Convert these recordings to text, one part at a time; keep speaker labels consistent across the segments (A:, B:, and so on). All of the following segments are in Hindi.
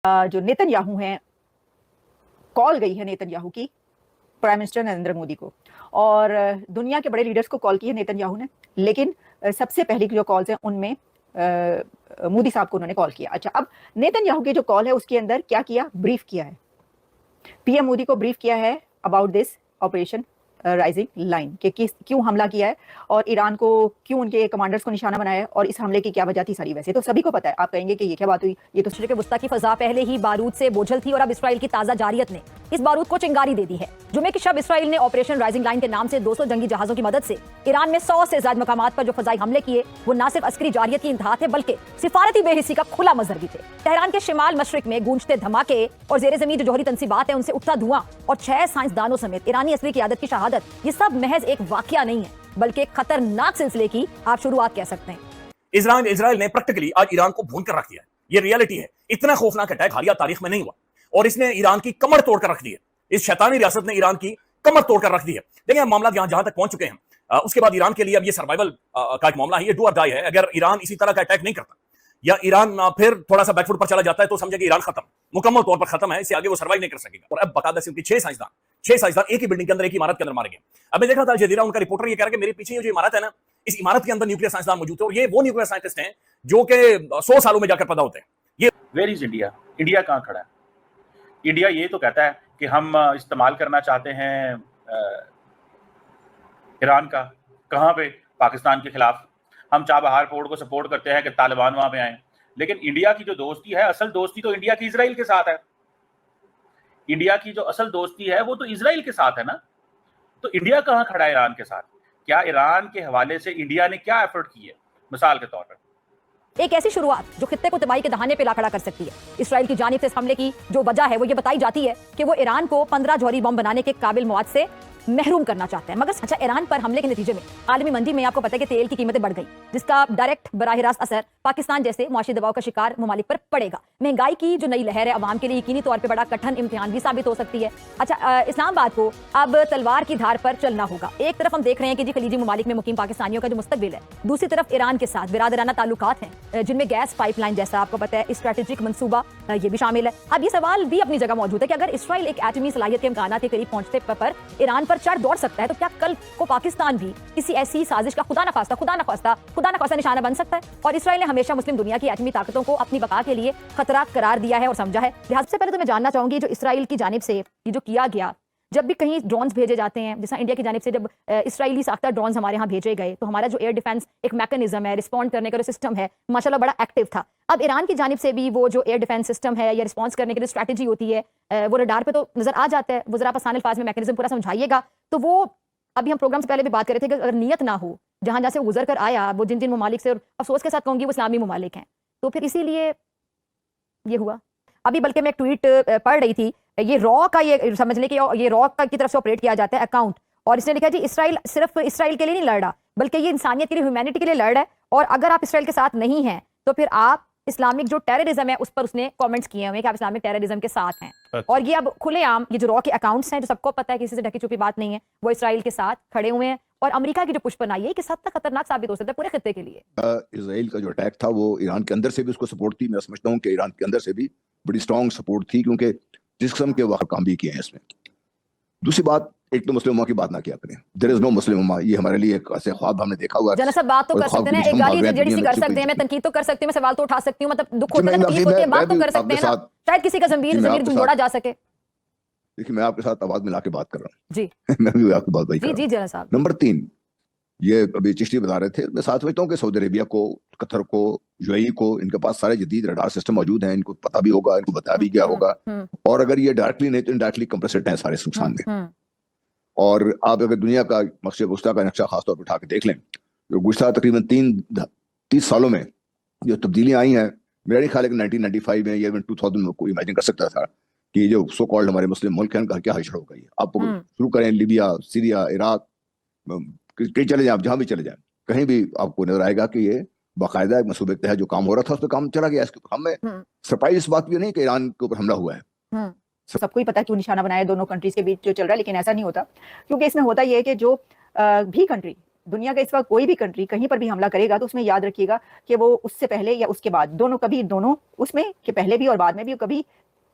A: जो नेतन्याहू हैं, कॉल गई है नेतन्याहू की प्राइम मिनिस्टर नरेंद्र मोदी को, और दुनिया के बड़े लीडर्स को कॉल की है नेतन्याहू ने, लेकिन सबसे पहली जो कॉल्स हैं उनमें मोदी साहब को उन्होंने कॉल किया। अच्छा, अब नेतन्याहू की जो कॉल है उसके अंदर क्या किया, ब्रीफ किया है, पीएम मोदी को ब्रीफ किया है about this operation rising line कि क्यों हमला किया है और ईरान को क्यों उनके कमांडर्स को निशाना बनाया है और इस हमले की क्या वजह थी सारी। वैसे तो सभी को पता है, आप कहेंगे कि ये क्या बात हुई, ये तो
B: के वुस्ता की फजा पहले ही बारूद से बोझल थी और अब इसराइल की ताजा जारियत ने इस बारूद को चिंगारी दे दी है। जुमे की शब इसराइल ने ऑपरेशन राइजिंग लाइन के नाम से 200 जंगी जहाजों की मदद से ईरान में 100 से ज्यादा मकामात पर जो फजाई हमले किए वो न सिर्फ अस्करी जारियत की इंतहा थे बल्कि सिफारती बेहिसी का खुला मजहर भी थे। तेहरान के शिमाल मशरिक में गूंजते धमाके और जेर जमीन जो जौहरी तंसीबात है उनसे उठता धुआं और 6 साइंसदानों समेत ईरानी असली क़यादत की शहादत, ये सब महज एक वाकया नहीं है बल्कि एक खतरनाक सिलसिले की आप शुरुआत कह सकते हैं।
C: इजराइल ने प्रैक्टिकली आज ईरान को भून कर रख दिया है। ये रियलिटी है। इतना खौफनाक अटैक हालिया तारीख में नहीं हुआ और इसने ईरान की कमर तोड़ कर रख दी है। इस शैतानी रियासत ने ईरान की कमर तोड़ कर रख दी है। देखिए मामला जहां तक पहुंच चुके हैं, उसके बाद ईरान के लिए अब ये सर्वाइवल का एक मामला है, ये डू और डाई है। अगर ईरान इसी तरह का अटैक नहीं करता या ईरान फिर थोड़ा सा बैकफुट पर चला जाता है तो समझे कि ईरान खत्म, मुकम्मल तौर पर खत्म है, इससे आगे वो सर्वाइव नहीं कर सकेगा। और अब बकायदा से उनकी 6 साइंसदान एक ही बिल्डिंग के अंदर, एक इमारत के अंदर मारे गए। अब मैं देख रहा था जजीरा, उनका रिपोर्टर ये कह रहा है कि मेरे पीछे ये जो इमारत है ना, इस इमारत के अंदर न्यूक्लियर साइंसदान मौजूद है और ये वो न्यूक्लियर साइंटिस्ट हैं जो कि 100 सालों में जाकर पैदा होते हैं। ये
D: वेयर इज इंडिया? इंडिया कहां खड़ा है? इंडिया ये तो कहता है कि हम इस्तेमाल करना चाहते हैं ईरान का, कहां पे? पाकिस्तान के खिलाफ। हम चाबहार पोर्ट को सपोर्ट करते हैं कि तालिबान वहां पे आए, लेकिन इंडिया की जो दोस्ती है, असल दोस्ती तो इंडिया की इजराइल के साथ है। इंडिया की जो असल दोस्ती है वो तो इजराइल के साथ है ना। तो इंडिया कहां खड़ा है ईरान के साथ? क्या ईरान के हवाले से इंडिया ने क्या एफर्ट की है? मिसाल के तौर पर
B: एक ऐसी शुरुआत जो खित्ते को तबाही के दहाने पे ला खड़ा कर सकती है। इसराइल की जानिब से इस हमले की जो वजह है वो ये बताई जाती है कि वो ईरान को 15 जौहरी बम बनाने के काबिल मवाद से महरूम करना चाहते हैं। मगर अच्छा, ईरान पर हमले के नतीजे में आलमी मंडी में आपको पता है कि तेल की कीमतें बढ़ गई, जिसका डायरेक्ट बराह रास्त असर पाकिस्तान जैसे मुआशी दबाव का शिकार ममालिक पर पड़ेगा। महंगाई की जो नई लहर है अवाम के लिए यकीनी तौर पर बड़ा कठिन इम्तिहान भी साबित हो सकती है। अच्छा, इस्लामाबाद को अब तलवार की धार पर चलना होगा। एक तरफ हम देख रहे हैं कि जी खलीजी ममालिक में मुकीम पाकिस्तानियों का जो मुस्तकबिल है, दूसरी तरफ ईरान के साथ बिरादराना ताल्लुकात हैं जिनमें गैस पाइपलाइन जैसा आपको पता है स्ट्रेटेजिक मंसूबा ये भी शामिल है। अब ये सवाल भी अपनी जगह मौजूद है कि अगर इसराइल एक एटमी सलाहियत के इम्कानात के करीब पहुंचते पर ईरान पर चढ़ दौड़ सकता है तो क्या कल को पाकिस्तान भी किसी ऐसी साजिश का खुदा न खास्ता निशाना बन सकता है? और इसराइल ने हमेशा मुस्लिम दुनिया की एटमी ताकतों को अपनी बका के लिए खतरा करार दिया है और समझा है। लिहाजा से पहले तो मैं जानना चाहूंगी जो इसराइल की जानिब से ये जो किया गया, जब भी कहीं ड्रोन्स भेजे जाते हैं, जैसा इंडिया की जानिब से जब इसराइली साख्ता ड्रोन्स हमारे यहाँ भेजे गए तो हमारा जो एयर डिफेंस एक मैकेनिज्म है, रिस्पॉन्ड करने का जो सिस्टम है, माशाल्लाह बड़ा एक्टिव था। अब ईरान की जानिब से भी वो जो एयर डिफेंस सिस्टम है या रिस्पॉन्स करने की जो स्ट्रैटेजी होती है वो रडार पे तो नजर आ जाता है। वो जरा आसान अल्फाज में मैकेनिज्म पूरा समझाइएगा। तो वो अभी हम प्रोग्राम से पहले भी बात कर रहे थे कि अगर नियत ना हो, जहां जहां से गुजर कर आया, वो जिन जिन ममालिक से, और अफसोस के साथ कहूंगी वो इस्लामी ममालिक हैं, तो फिर इसीलिए ये हुआ। अभी बल्कि मैं एक ट्वीट पढ़ रही थी, ये रॉ का, ये समझ लें कि ये रॉ की तरफ से ऑपरेट किया जाता है अकाउंट, और इसने लिखा जी इसराइल सिर्फ इसराइल के लिए नहीं लड़ रहा बल्कि ये इंसानियत के लिए, ह्यूमैनिटी के लिए लड़ रहा है, और अगर आप इसराइल के साथ नहीं हैं तो फिर आप इस्लामिक जो टेररिज्म है उस पर उसने कमेंट्स किए हुए हैं कि आप इस्लामिक टेररिज्म के साथ हैं। अच्छा। और ये अब खुलेआम ये जो रॉ के अकाउंट्स हैं, जो सबको पता है, किसी से ढकी छुपी बात नहीं है, वो इसराइल के साथ खड़े हुए हैं। और अमेरिका की जो पुष्पनाई है किस हद तक खतरनाक साबित हो सकता है पूरे खित्ते के लिए।
E: इसराइल का जो अटैक था वो ईरान के अंदर से भी उसको सपोर्ट थी। मैं समझता हूँ कि ईरान के अंदर से भी बड़ी स्ट्रॉन्ग सपोर्ट थी, क्योंकि जिस किस्म के वहाँ काम भी किए हैं इसमें। दूसरी बात, एक तो मुस्लिम उम्मा की बात ना किया करें। देयर इज नो मुस्लिम उम्मा, ये हमारे लिए एक ऐसे ख्वाब हमने देखा हुआ है।
B: जना सब बात तो कर सकते हैं, एक गाली जड़ी सी कर सकते हैं, मैं तनकीद तो कर सकती हूं, मैं सवाल तो उठा सकती हूं, मतलब दुख होता है, तकलीफ होती है, बात तो कर सकते हैं ना, शायद किसी का ज़मीर झंझोड़ा जा सके।
E: देखिए मैं आपके साथ आवाज मिला के बात कर रहा हूँ
B: जी।
E: मैं भी आपकी बात भाई
B: जी जना साहब।
E: नंबर 3, ये अभी चिश्ती बता रहे थे, मैं साथ समझता हूँ कि सऊदी अरेबिया को, कतर को, यूएई को, इनके पास सारे जदीद रडार सिस्टम मौजूद हैं, इनको पता भी होगा, इनको बताया भी गया होगा, और अगर ये डायरेक्टली नहीं तो इनडायरेक्टली कंप्रेसड हैं सारे नुकसान में। और आप अगर दुनिया का मक्सद वस्ता का नक्शा खासतौर पर उठा के देख लें, तो गुज़श्ता तकरीबन 30 सालों में जो तब्दीलियां आई हैं, मेरा नहीं ख्याल है कि 1995 में या 2000 में कोई इमेजिन कर सकता था कि जो सो कॉल्ड हमारे मुस्लिम मुल्क हैं उनका क्या हशर होगा। ये आप शुरू करें लीबिया, सीरिया, इराक, कहीं चले जाए, आप जहां भी चले जाए, कहीं भी आपको नजर आएगा कि ये बाकायदा एक मसूबे के तहत जो काम हो रहा था उस पर काम चला गया। इसके हमें सरप्राइज इस बात भी नहीं कि ईरान के ऊपर हमला हुआ है।
A: सबको ही पता है क्यों निशाना बनाया दोनों कंट्रीज के बीच जो चल रहा है, लेकिन ऐसा नहीं होता, क्योंकि इसमें होता यह है कि जो भी कंट्री दुनिया का इस वक्त कोई भी कंट्री कहीं पर भी हमला करेगा तो उसमें याद रखिएगा कि वो उससे पहले या उसके बाद दोनों उसमें कि पहले भी और बाद में भी कभी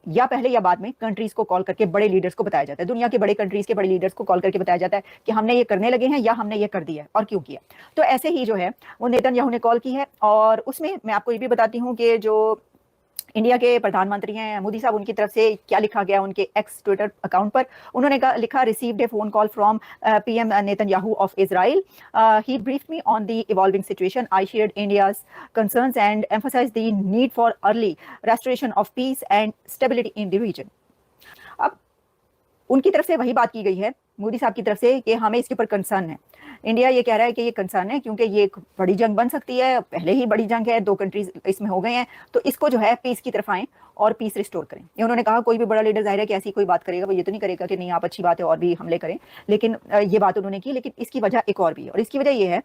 A: या पहले या बाद में कंट्रीज को कॉल करके बड़े लीडर्स को बताया जाता है, दुनिया के बड़े कंट्रीज के बड़े लीडर्स को कॉल करके बताया जाता है कि हमने ये करने लगे हैं या हमने ये कर दिया है और क्यों किया। तो ऐसे ही जो है वो नेतन्याहू ने कॉल की है और उसमें मैं आपको ये भी बताती हूँ कि जो इंडिया के प्रधानमंत्री हैं मोदी साहब, उनकी तरफ से क्या लिखा गया उनके एक्स ट्विटर अकाउंट पर, उन्होंने लिखा received a phone call from PM Netanyahu of Israel, he briefed me on the evolving situation, I shared India's concerns and emphasised the need for early restoration of peace and stability in the region. अब उनकी तरफ से वही बात की गई है मोदी साहब की तरफ से कि हमें इसके ऊपर कंसर्न है। इंडिया ये कह रहा है कि ये कंसर्न है क्योंकि ये एक बड़ी जंग बन सकती है, पहले ही बड़ी जंग है, 2 कंट्रीज इसमें हो गए हैं, तो इसको जो है पीस की तरफ आएं और पीस रिस्टोर करें। ये उन्होंने कहा कोई भी बड़ा लीडर जाहिर है कि ऐसी कोई बात करेगा, वो ये तो नहीं करेगा कि नहीं आप अच्छी बात है और भी हमले करें, लेकिन ये बात उन्होंने की। लेकिन इसकी वजह एक और भी है और इसकी वजह ये है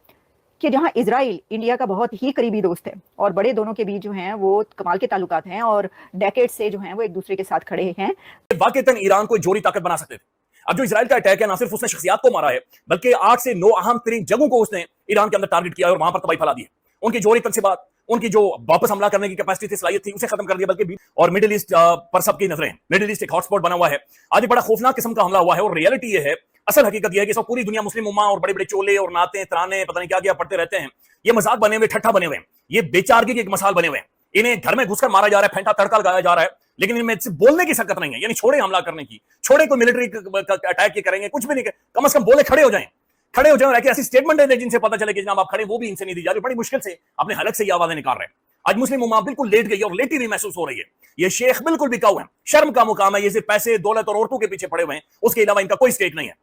A: कि जहां इजराइल इंडिया का बहुत ही करीबी दोस्त है और बड़े दोनों के बीच जो हैं वो कमाल के ताल्लुकात हैं और डेकेड से जो हैं वो एक दूसरे के साथ खड़े हैं।
C: वाकईतन ईरान को जोरी ताकत बना सकते थे। अब जो इजराइल का अटैक है ना सिर्फ उसने शख्सियात को मारा है बल्कि 8 से 9 अहम तरीन जगहों को उसने ईरान के अंदर टारगेट किया और वहां पर तबाही फैला दी है। उनकी जोरी तनसीबात, उनकी जो वापस हमला करने की कैपेसिटी थी, सलाहियत थी, उसे खत्म कर दिया। बल्कि और मिडिल ईस्ट पर सबकी नजरें, मिडिल ईस्ट एक हॉटस्पॉट बना हुआ है, आज बड़ा खौफनाक किस्म का हमला हुआ है। और रियलिटी ये है, असल हकीकत यह है कि सब पूरी दुनिया मुस्लिम उम्मा और बड़े बड़े चोले और नाते तराने पता नहीं क्या क्या पढ़ते रहते हैं। ये मजाक बने हुए, ठट्ठा बने हुए हैं, ये बेचारगी की एक मिसाल बने हुए हैं। इन्हें घर में घुसकर मारा जा रहा है, फेंटा तड़का लगाया जा रहा है, लेकिन इनमें से बोलने की सकत नहीं है। यानी छोड़े हमला करने की, छोड़े कोई मिलिट्री अटैक ये करेंगे, कुछ भी नहीं, कम से कम बोले खड़े हो जाएं और ऐसी स्टेटमेंट है जिनसे पता चले कि जनाब आप खड़े, वो भी इनसे नहीं दी जा रही। बड़ी मुश्किल से अपने हलक से ये आवाजें निकाल रहे हैं। आज मुस्लिम उम्मा बिल्कुल लेट गई और लेटी हुई महसूस हो रही है। ये शेख बिल्कुल बिकाऊ है, शर्म का मुकाम है, ये सिर्फ पैसे, दौलत और औरतों के पीछे पड़े हुए हैं, उसके अलावा इनका कोई स्टेक नहीं है।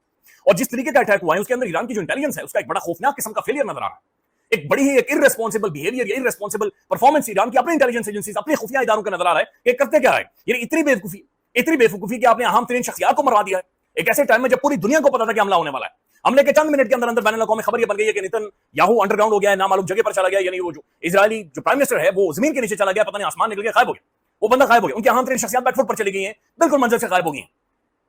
C: और जिस तरीके का अटैक हुआ है उसके अंदर ईरान की जो इंटेलिजेंस है उसका एक बड़ा खौफनाक किस्म का फेलियर नजर आ रहा है। एक बड़ी ही एक irresponsible behaviour, irresponsible performance Iran की अपने इंटेलिजेंस एजेंसीज, अपने खुफिया इदारों का नजर आ रहा है कि करते क्या है। ये इतनी बेवकूफी कि आपने अहम तरीन शख्सियात को मरवा दिया है एक ऐसे टाइम में जब पूरी दुनिया को पता था कि हमला होने वाला है। हमले के चंद मिनट के अंदर बैनुल अक़वामी खबर यह बन गई है कि नेतन्याहू अंडरग्राउंड हो गया है, नामालूम जगह पर चला गया। यानी वो जो इजरायली जो प्राइम मिनिस्टर है वो जमीन के नीचे चला गया, पता नहीं आसमान निकल गया, गायब हो गया, वो बंदा गायब हो गया। उनकी अहम तरीन शख्सियात बैकफुट पर चली गई हैं, बिल्कुल मंजर से गायब हो गई हैं।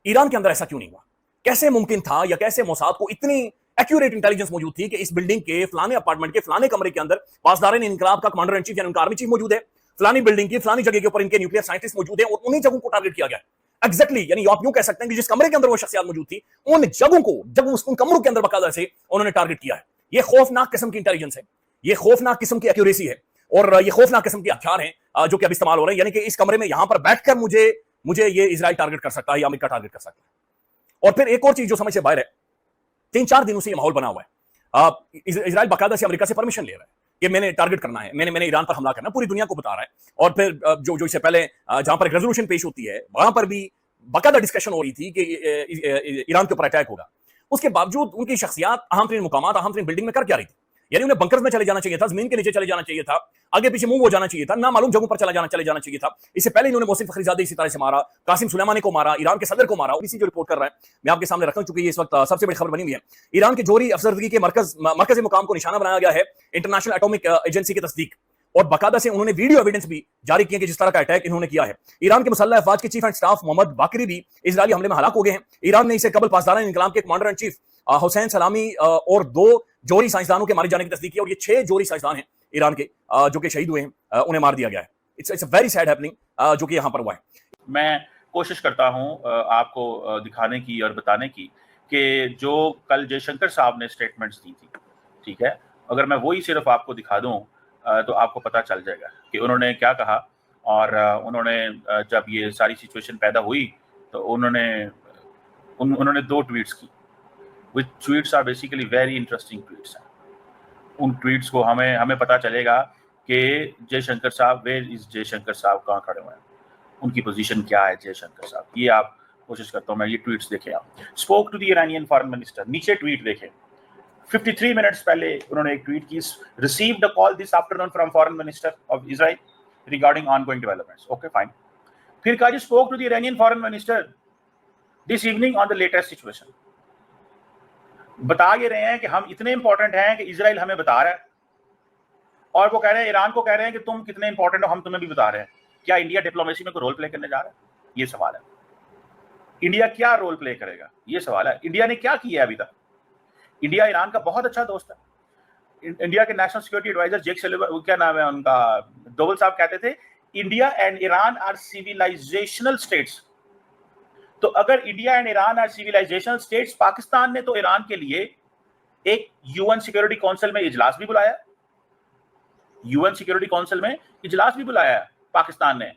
C: ईरान के अंदर ऐसा क्यों नहीं हुआ? कैसे मुमकिन था या कैसे मोसाद को इतनी एक्यूरेट इंटेलिजेंस मौजूद थी कि इस बिल्डिंग के फलाने अपार्टमेंट के फलाने कमरे के अंदर पासदार इनकलाब का कमांडर इन चीफ यानी उनका आर्मी चीफ मौजूद है, फलानी बिल्डिंग की फलानी जगह के ऊपर इनके न्यूक्लियर साइंटिस्ट मौजूद है और उन्हीं जगहों को टारगेट किया गया। एग्जैक्टली यानी आप यूं कह सकते हैं कि जिस कमरे के अंदर वो शख्सियत मौजूद थी उन जगहों को, उन कमरों के अंदर बकायदा से उन्होंने टारगेट किया है। ये खौफनाक किस्म की इंटेलिजेंस है, ये खौफनाक किस्म की एक्यूरेसी है और ये खौफनाक किस्म के हथियार हैं जो कि अब इस्तेमाल हो रहे हैं। यानी कि इस कमरे में यहां पर बैठकर मुझे ये इजराइल टारगेट कर सकता है या अमेरिका टारगेट कर सकता है। और फिर एक और चीज जो समझ से बाहर है, 3-4 दिनों से ये माहौल बना हुआ है। इजराइल बाकायदा से अमेरिका से परमिशन ले रहा है कि मैंने टारगेट करना है, मैंने ईरान पर हमला करना, पूरी दुनिया को बता रहा है। और फिर जो इससे पहले जहां पर एक रेजोल्यूशन पेश होती है वहां पर भी बाकायदा डिस्कशन हो रही थी कि ईरान के ऊपर अटैक होगा। उसके बावजूद उनकी शख्सियात अहम तरीन मुकामात, अहम तरीन बिल्डिंग में कर क्या रही थी? यानी उन्हें बंकर्स में चले जाना चाहिए था, जमीन के नीचे चले जाना चाहिए था, आगे पीछे मूव हो जाना चाहिए था, ना मालूम जगहों पर चले जाना चाहिए था। इससे पहले इन्होंने मोहसिन फखरीजादे इसी तरह से मारा, कासिम सुलेमानी को मारा, ईरान के सदर को मारा। इसी जो रिपोर्ट कर रहा है मैं आपके सामने रखता हूं, चूंकि इस वक्त सबसे बड़ी खबर बनी हुई है। ईरान के जोरी अफसरदगी के मरकजी मुकाम को निशाना बनाया गया है इंटरनेशनल एटॉमिक एजेंसी की तस्दीक, और बाकायदा से उन्होंने वीडियो एविडेंस भी जारी किए कि जिस तरह का अटैक इन्होंने किया है। ईरान के मुसल्लह अफवाज के चीफ एंड स्टाफ मोहम्मद बाकरी भी इजरायली हमले में हलाक हो गए हैं। ईरान ने इसे कबल पासदार इनकलाब के कमांडर इन चीफ हुसैन सलामी और 2 जोरी साइंसदानों के मारे जाने की तस्दीक की, और ये 6 जोरी साइंसदान हैं ईरान के जो कि शहीद हुए हैं, उन्हें मार दिया गया है। It's a very sad happening जो कि यहां पर हुआ है।
D: मैं कोशिश करता हूं आपको दिखाने की और बताने की कि जो कल जयशंकर साहब ने स्टेटमेंट्स दी थी, ठीक है, अगर मैं वही सिर्फ आपको दिखा दूं तो आपको पता चल जाएगा कि उन्होंने क्या कहा। और उन्होंने जब ये सारी सिचुएशन पैदा हुई तो उन्होंने 2 ट्वीट्स की, which tweets are basically very interesting tweets हैं। उन ट्वीट्स को हमें पता चलेगा कि जयशंकर साहब, वेयर इज जयशंकर साहब, कहाँ खड़े हुए हैं, उनकी पोजीशन क्या है जयशंकर साहब, ये आप कोशिश करता हूँ मैं। ये ट्वीट्स देखें आप। Spoke to the Iranian foreign minister, नीचे ट्वीट देखें, 53 मिनट्स पहले उन्होंने एक ट्वीट की, received a call this afternoon from foreign minister of Israel regarding ongoing developments. Okay fine. फिर कहा जी spoke to the Iranian foreign minister this evening on the latest situation. बता ये रहे हैं कि हम इतने इंपॉर्टेंट हैं कि इजराइल हमें बता रहा है, और वो कह रहे हैं, ईरान को कह रहे हैं कि तुम कितने इंपॉर्टेंट हो, हम तुम्हें भी बता रहे हैं। क्या इंडिया डिप्लोमेसी में कोई रोल प्ले करने जा रहा है? ये सवाल है। इंडिया क्या रोल प्ले करेगा? ये सवाल है। इंडिया ने क्या किया अभी तक? इंडिया ईरान का बहुत अच्छा दोस्त है। इंडिया के national security adviser Jake Sullivan, क्या नाम है उनका, डोवल साहब कहते थे India and Iran are civilizational states. तो अगर India and Iran are civilizational states, Pakistan ने तो ईरान के लिए एक यूएन सिक्योरिटी काउंसिल में इजलास भी बुलाया, यूएन सिक्योरिटी काउंसिल में इजलास भी बुलाया पाकिस्तान ने,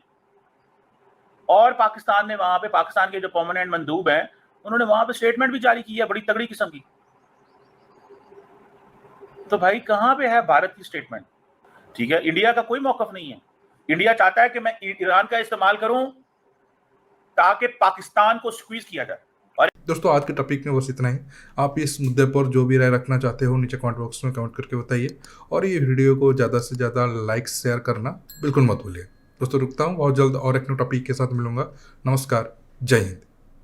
D: और पाकिस्तान ने वहां पे, पाकिस्तान के जो परमानेंट मंदूब हैं उन्होंने वहां पे स्टेटमेंट भी जारी की है बड़ी तगड़ी किस्म की। तो भाई कहां पे है भारत की स्टेटमेंट? ठीक है, इंडिया का कोई मौकफ नहीं है। इंडिया चाहता है कि मैं ईरान का इस्तेमाल करूं ताकि पाकिस्तान को स्क्वीज किया जाए। और
F: दोस्तों आज के टॉपिक में बस इतना ही। आप इस मुद्दे पर जो भी राय रखना चाहते हो नीचे कमेंट बॉक्स में कमेंट करके बताइए, और ये वीडियो को ज़्यादा से ज़्यादा लाइक शेयर करना बिल्कुल मत भूलिए। दोस्तों रुकता हूँ, बहुत जल्द और एक न्यू टॉपिक के साथ मिलूंगा। नमस्कार, जय हिंद।